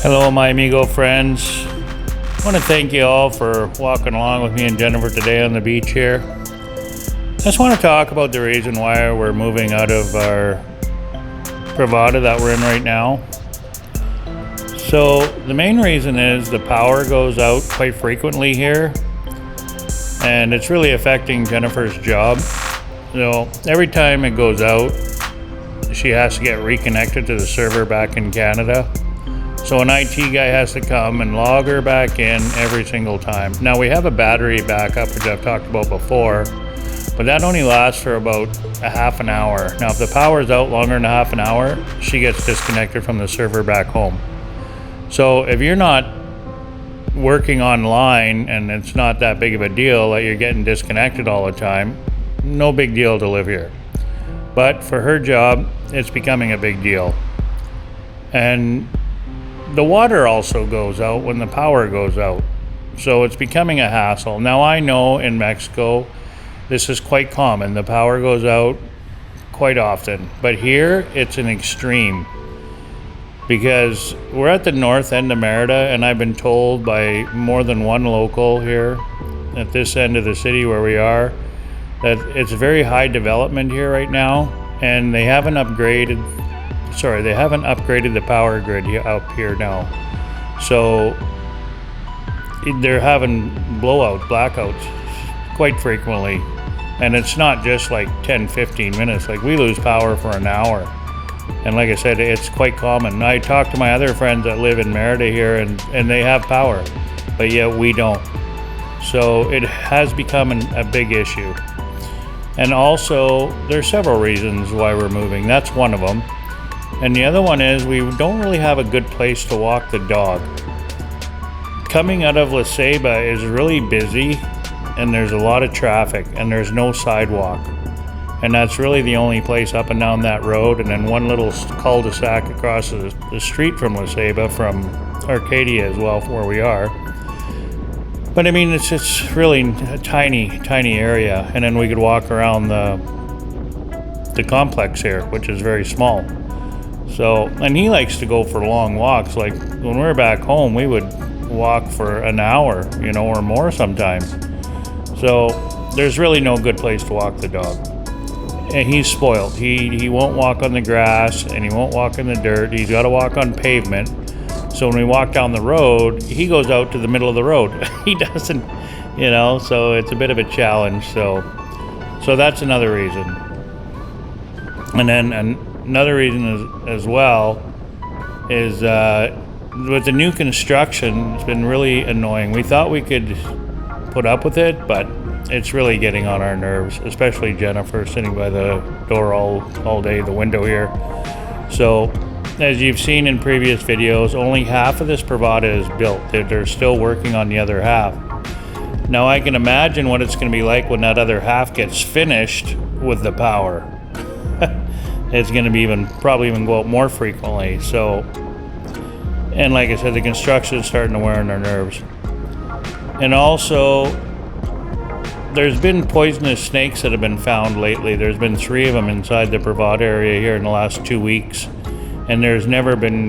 Hello, my amigo friends. I want to thank you all for walking along with me and Jennifer today on the beach here. I just want to talk about the reason why we're moving out of our Bravada that we're in right now. So the main reason is the power goes out quite frequently here, and it's really affecting Jennifer's job. So every time it goes out, she has to get reconnected to the server back in Canada. So an IT guy has to come and log her back in every single time. Now we have a battery backup, which I've talked about before, but that only lasts for about a half an hour. Now if the power is out longer than a half an hour, she gets disconnected from the server back home. So if you're not working online and it's not that big of a deal that you're getting disconnected all the time, no big deal to live here. But for her job, it's becoming a big deal. And the water also goes out when the power goes out. So it's becoming a hassle. Now I know in Mexico, this is quite common. The power goes out quite often. But here, it's an extreme. Because we're at the north end of Merida, and I've been told by more than one local here at this end of the city where we are, that it's very high development here right now, and they haven't upgraded the power grid up here now. So they're having blackouts quite frequently. And it's not just like 10, 15 minutes. Like we lose power for an hour. And like I said, it's quite common. I talk to my other friends that live in Merida here and they have power, but yet we don't. So it has become a big issue. And also, there's several reasons why we're moving. That's one of them. And the other one is we don't really have a good place to walk the dog. Coming out of La Ceiba is really busy, and there's a lot of traffic, and there's no sidewalk. And that's really the only place up and down that road, and then one little cul-de-sac across the street from La Ceiba, from Arcadia as well, where we are. But I mean, it's just really a tiny area, and then we could walk around the complex here, which is very small. So, and he likes to go for long walks. Like when we were back home, we would walk for an hour, or more sometimes. So there's really no good place to walk the dog. And he's spoiled. He won't walk on the grass, and he won't walk in the dirt. He's got to walk on pavement. So when we walk down the road, he goes out to the middle of the road. He doesn't, so it's a bit of a challenge. So that's another reason. And then another reason as well is with the new construction, it's been really annoying. We thought we could put up with it, but it's really getting on our nerves, especially Jennifer sitting by the door all day, the window here. So as you've seen in previous videos, only half of this Bravada is built. They're still working on the other half. Now I can imagine what it's going to be like when that other half gets finished with the power. It's going to be probably even go out more frequently. So, and like I said, the construction is starting to wear on our nerves. And also, there's been poisonous snakes that have been found lately. There's been 3 of them inside the Bravada area here in the last 2 weeks. And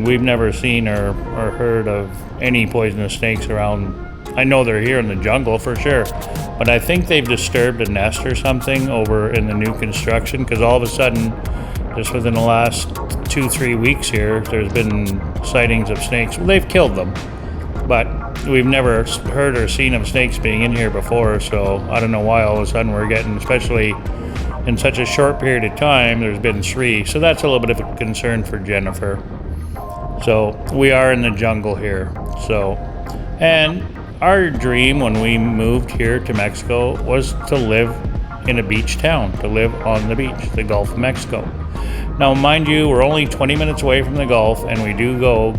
we've never seen or heard of any poisonous snakes around. I know they're here in the jungle for sure, but I think they've disturbed a nest or something over in the new construction, because all of a sudden, just within the last 2-3 weeks here, there's been sightings of snakes. Well, they've killed them, but we've never heard or seen of snakes being in here before, so I don't know why all of a sudden we're getting, especially in such a short period of time, there's been 3. So that's a little bit of a concern for Jennifer. So we are in the jungle here. So, and our dream when we moved here to Mexico was to live in a beach town, to live on the beach, the Gulf of Mexico. Now, mind you, we're only 20 minutes away from the Gulf, and we do go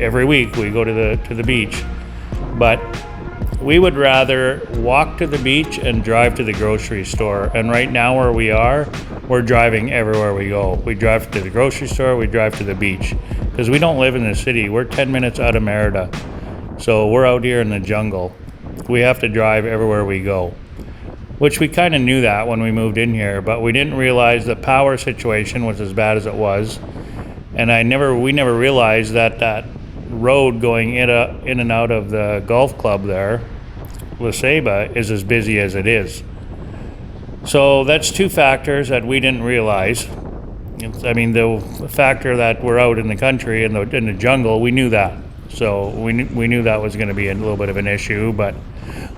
every week. We go to the beach, but we would rather walk to the beach and drive to the grocery store. And right now where we are, we're driving everywhere we go. We drive to the grocery store, we drive to the beach, because we don't live in the city. We're 10 minutes out of Merida. So we're out here in the jungle. We have to drive everywhere we go, which we kind of knew that when we moved in here, but we didn't realize the power situation was as bad as it was. And we never realized that road going in and out of the golf club there, La Ceiba, is as busy as it is. So that's two factors that we didn't realize. The factor that we're out in the country, in the jungle, we knew that. So we knew that was going to be a little bit of an issue, but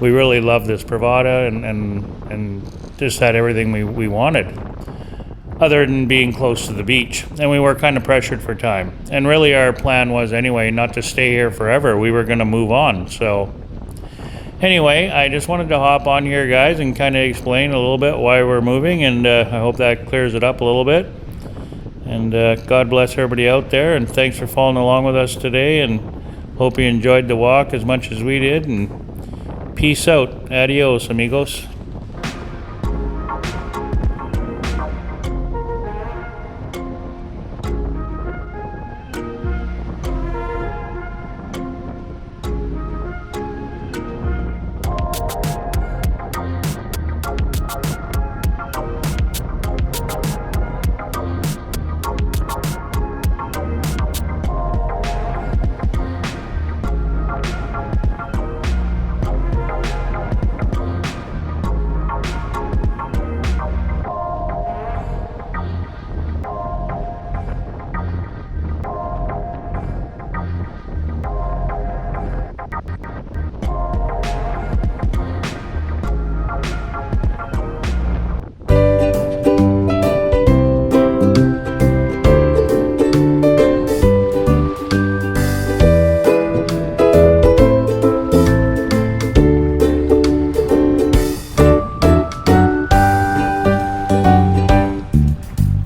we really loved this Pravada and just had everything we wanted, other than being close to the beach. And we were kind of pressured for time. And really our plan was anyway not to stay here forever. We were going to move on. So anyway, I just wanted to hop on here, guys, and kind of explain a little bit why we're moving, and I hope that clears it up a little bit. And God bless everybody out there, and thanks for following along with us today, and hope you enjoyed the walk as much as we did, and peace out. Adios, amigos.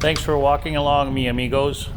Thanks for walking along, mi amigos.